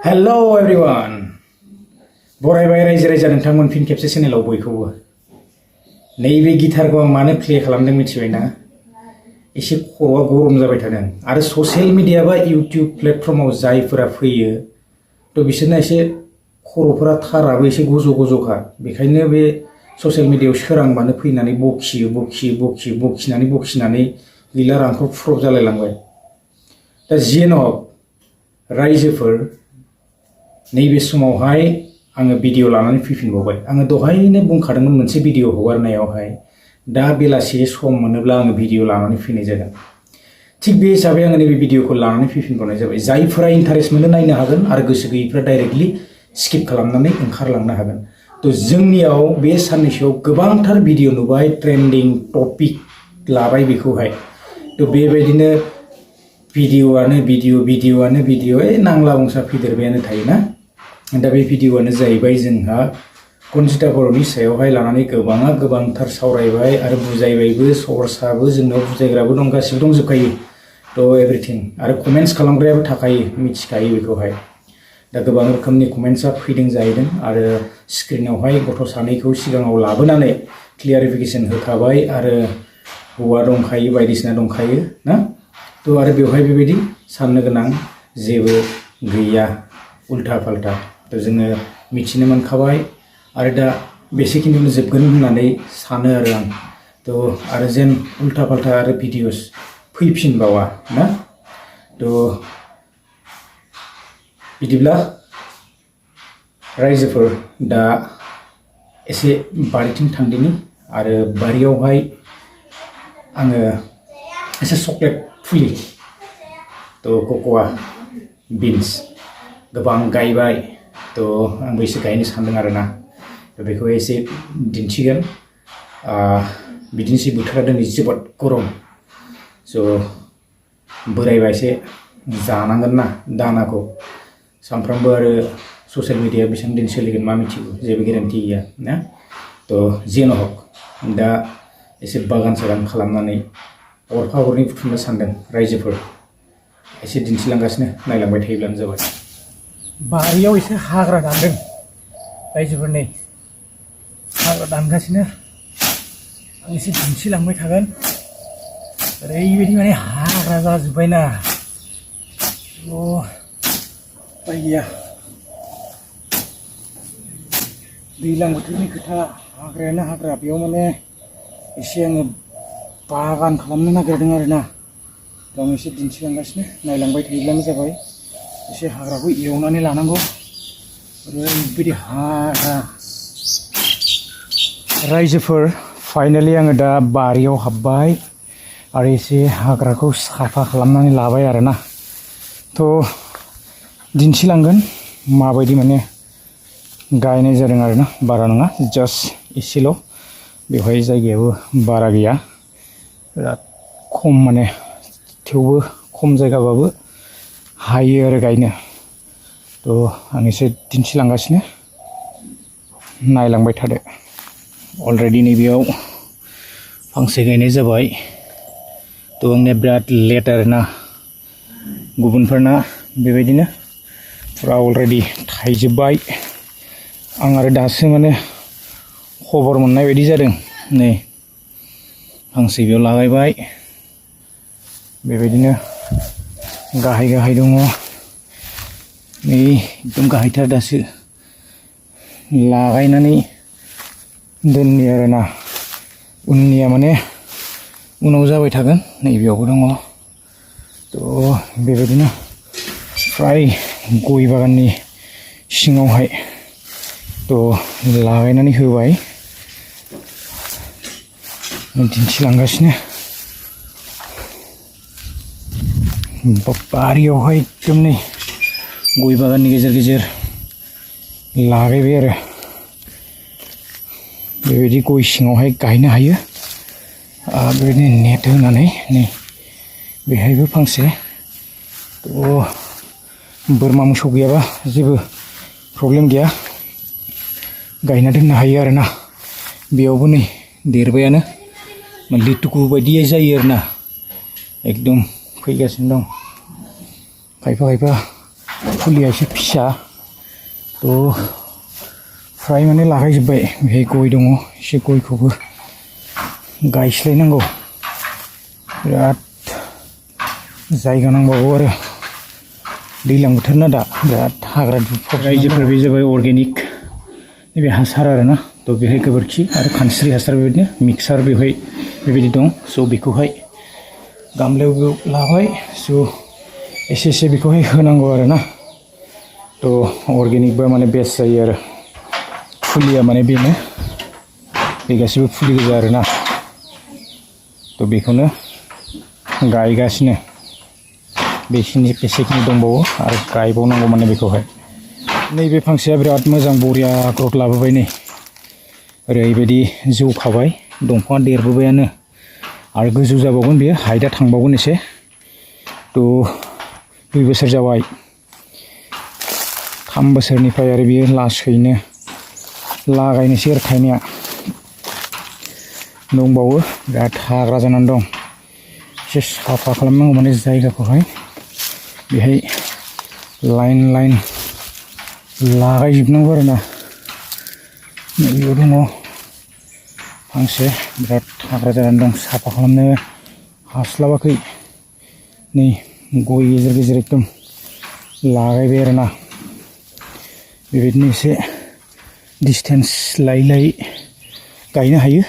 hello everyone बरायबाय रायजो राजा नोंथांमोन फिन खेबसे चेनेलाव बयखौबो नैबे गिटारखौ आं मानो प्ले खालामदों मिथिबायना एसे खर'आ गरम जाबाय थादों आरो ससियेल मिडिया बा इउट्युब प्लेटफर्माव जायफोरा फैयो तो बिसोरना एसे खर'फोरा थाराबो एसे गज'-गज'खा बेखायनो बे ससियेल मिडियायाव सोरांबानो फैनानै बखिनानै गैला रांखौ फ्रब जालायलांबाय दा जियानो हक रायजोफोर नैबे समावहाय आङो भिडिअ लानानै फैफिनबावबाय आङो दहायनो बुंखादोंमोन मोनसे भिडिअ हगारनायावहाय दा बेलासि सम मोनोब्ला आङो भिडिअ लानानै फैनाय जागोन थिग बे हिसाबै आङो नैबे भिडिअखौ लानानै फैफिनबावनाय जाबाय जायफोरा इन्टारेस्ट मोनो नायनो हागोन आरो गोसो गैयैफ्रा डाइरेक्टलि स्किप खालामनानै ओंखारलांनो हागोन तो जोंनियाव बे साननैसोआव गोबांथार भिडिअ नुबाय ट्रेन्डिं टपिक लाबाय बेखौहाय तो बेबायदिनो भिडिअआनो भिडिअ नांला बंसा फैदेरबायानो थायोना दा बे भिडिअआनो जाहैबाय जोंहा कनजिता बर'नि सायावहाय लानानै गोबांथार सावरायबाय आरो बुजायबायबो सर्सआबो जोंनाव बुजायग्राबो दं गासिबो दंजोबखायो तो एभ्रिथिं आरो कमेन्ट्स खालामग्रायाबो थाखायो मिथिखायो बेखौहाय दा गोबां रोखोमनि कमेन्ट्सआ फैदों जाहैदों आरो स्क्रिनावहाय गथ' सानैखौ सिगाङाव लाबोनानै क्लियारिफिकेसन होखाबाय आरो हौवा दंखायो बायदिसिना दंखायो ना तो आरो बेवहाय बेबायदि साननो गोनां जेबो गैया उल्था फाल्था तो जोङो मिथिनो मोनखाबाय आरो दा बेसेखिनियावनो जोबगोन होननानै सानो आरो आं तो आरो जेन उल्था फाल्था आरो भिडिअस फैफिनबावा ना तो बिदिब्ला रायजोफोर दा एसे बारिथिं थांदिनि आरो बारियावहाय आङो एसे चक्लेट फुलि तो कक'आ बिन्स गोबां गायबाय तो आंबो एसे गायनो सानदों आरोना तो बेखौ एसे दिन्थिगोन बिदिनोसै बोथोरा दिनै जोबोद गरम स' बोरायबा एसे जानांगोन ना दानाखौ सानफ्रामबो आरो ससियेल मिडिया बेसेबां दिन सोलिगोन मा मिथिगौ जेबो गेरेन्टि गैया ना तो जियानो हक दा एसे बागान सागान खालामनानै गरफा गरनै बुथुमनो सानदों रायजोफोर एसे दिन्थिलांगासिनो नायलांबाय थायोब्लानो जाबाय बारियाव एसे हाग्रा दानदों रायजोफोर नै हाग्रा दानगासिनो आं एसे दिन्थिलांबाय थागोन ओरैबायदि माने हाग्रा जाजोब्बायना उपाय गैया दैज्लां बोथोरनि खोथा हाग्रायानो हाग्रा बेयाव माने एसे आङो बागान खालामनो नागिरदों आरोना आं एसे दिन्थिलांगासिनो नायलांबाय थायोब्लानो जाबाय एसे हाग्राखौ एवनानै लानांगौ ओरैबायदि हाग्रा रायजोफोर फाइनालि आङो दा बारियाव हाबबाय आरो एसे हाग्राखौ साफा खालामनानै लाबाय आरोना तो दिन्थिलांगोन माबायदि माने गायनाय जादों आरोना बारा नङा जास्ट एसेल' बेवहाय जायगायाबो बारा गैया बिराद खम माने थेवबो खम जायगाबाबो हायो आरो गायनो तो आं एसे दिन्थिलांगासिनो नायलांबाय थादो अलरेडि नैबेयाव फांसे गायनाय जाबाय तो आंनिया बिराद लेट आरोना गुबुनफोरना बेबायदिनो फुरा अलरेडि थाइजोब्बाय आं आरो दासो माने खबर मोननाय बायदि जादों नै फांसे बेयाव लागायबाय बेबायदिनो गाहाय दङ नै एकदम गाहायथार दासो लागायनानै दोननि आरोना उननिया माने उनाव जाबाय थागोन नैबेयावबो दङ तो बेबायदिनो फ्राय गय बागाननि सिङावहाय तो लागायनानै होबाय दिन्थिलांगासिनो बारियावहाय एकदम नै गय बागाननि गेजेर लागायबाय आरो बेबायदि गय सिङावहाय गायनो हायो बेबायदिनो नेट होनानै नै बेहायबो फांसे तो बोरमा मोसौ गैयाबा जेबो प्रब्लेम गैया गायना दोननो हायो आरोना बेयावबो नै देरबायानो लिटुकु बायदि जायो आरोना एकदम फैगासिनो दं खायफा फुलिया एसे फिसा थ' फ्राय माने लागायजोब्बाय बेहाय गय दङ एसे गयखौबो गायस्लायनांगौ बिराद जायगा नांबावगौ आरो दैज्लां बोथोर ना दा बिराद हाग्रा रायजोफोर बे जाबाय अर्गेनिक नैबे हासार आरोना थ' बेहाय गोबोरखि आरो खानस्रि हासार बेबायदिनो मिक्सार बेवहाय बेबायदि दं स' बेखौहाय गामलायाव लाबाय स' एसे एसे बेखौहाय होनांगौ आरोना थ' अर्गेनिकबा माने बेस्ट जायो आरो फुलिया माने बेनो बे गासैबो फुलि गोजा आरोना थ' बेखौनो गायगासिनो बेसेखिनि दंबावो आरो गायबावनांगौ माने बेखौहाय नैबे फांसेया बिराद मोजां बरिया ग्रथ लाबोबाय नै ओरैबायदि जौखाबाय दंफाङा देरबोबायानो आरो गोजौ जाबावगोन बेयो हाइटआ थांबावगोन एसे थ' 2 बोसोर जाबाय 3 बोसोरनिफ्राय आरो बियो लासैनो लागायनोसै आरो थायनाया दंबावो बिराद हाग्रा जानानै दं एसे साफा खालामनांगौ माने जायगाखौहाय बेहाय लाइन लाइन लागायजोबनांगौ आरोना नैबेयाव दङ फांसे बिराद हाग्रा जानानै दं साफा खालामनो हास्लाबाखै नै गय गेजेर गेजेर एकदम लागायबाय आरोना बेबायदिनो एसे डिसटेन्स लायै लायै गायनो हायो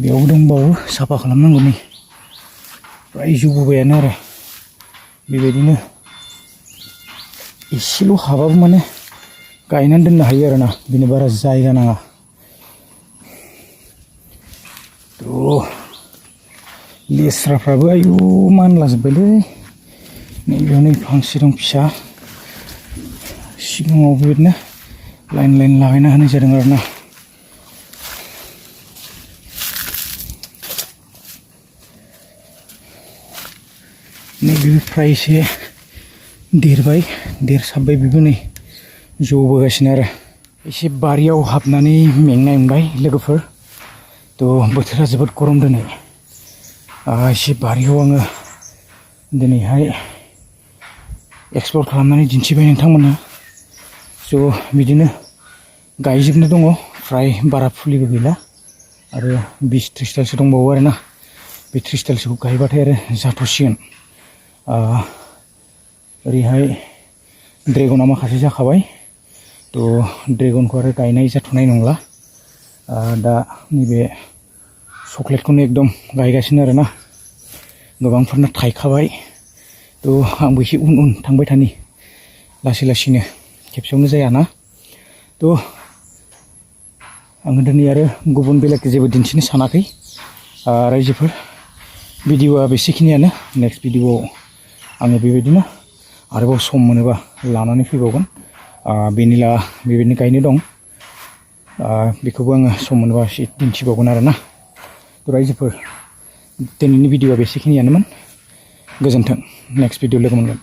बेयावबो दंबावो साफा खालामनांगौ नै फ्राय जौबोबायानो आरो बेबायदिनो एसेल' हाबाबो माने गायनानै दोननो हायो आरोना बेनो बारा जायगा नाङा थ' लेस्राफ्राबो आयु मानलाजोब्बायलै नैबेयाव नै फांसे दं फिसा सिगाङाव बेबायदिनो लाइन लाइन लागायना होनाय जादों आरोना नैबे फ्राय एसे देरबाय देरसाबबाय बेबो नै जौबोगासिनो आरो एसे बारियाव हाबनानै मेंनाय मोनबाय लोगोफोर थ' बोथोरा जोबोद गरम दिनै एसे बारियाव आङो दिनैहाय एक्सप्लर खालामनानै दिन्थिबाय नोंथांमोननो स' बिदिनो गायजोबनो दङ फ्राय बारा फुलिबो गैला आरो 20-30 दालसो दंबावो आरोना बे 30 दालसोखौ गायबाथाय आरो जाथ'सिगोन ओरैहाय ड्रेगना माखासे जाखाबाय थ' ड्रेगनखौ आरो गायनाय जाथ'नाय नंला दा नैबे चक्लेटखौनो एकदम गायगासिनो आरोना गोबांफोरना थायखाबाय थ' आंबो एसे उन उन थांबाय थानि लासै लासैनो खेबसेयावनो जायाना थ' आङो दिनै आरो गुबुन बेलेग जेबो दिन्थिनो सानाखै रायजोफोर भिडिअ'आ बेसेखिनियानो नेक्स्ट भिडिअ'आव आङो बेबायदिनो आरोबाव सम मोनोबा लानानै फैबावगोन भेनिला बेबायदिनो गायनो दं बेखौबो आङो सम मोनोबा एसे दिन्थिबावगोन आरोना रायजोफोर दिनैनि भिडिअ'आ बेसेखिनियानोमोन गोजोन्थों नेक्स्ट भिडिअ लोगो मोनगोन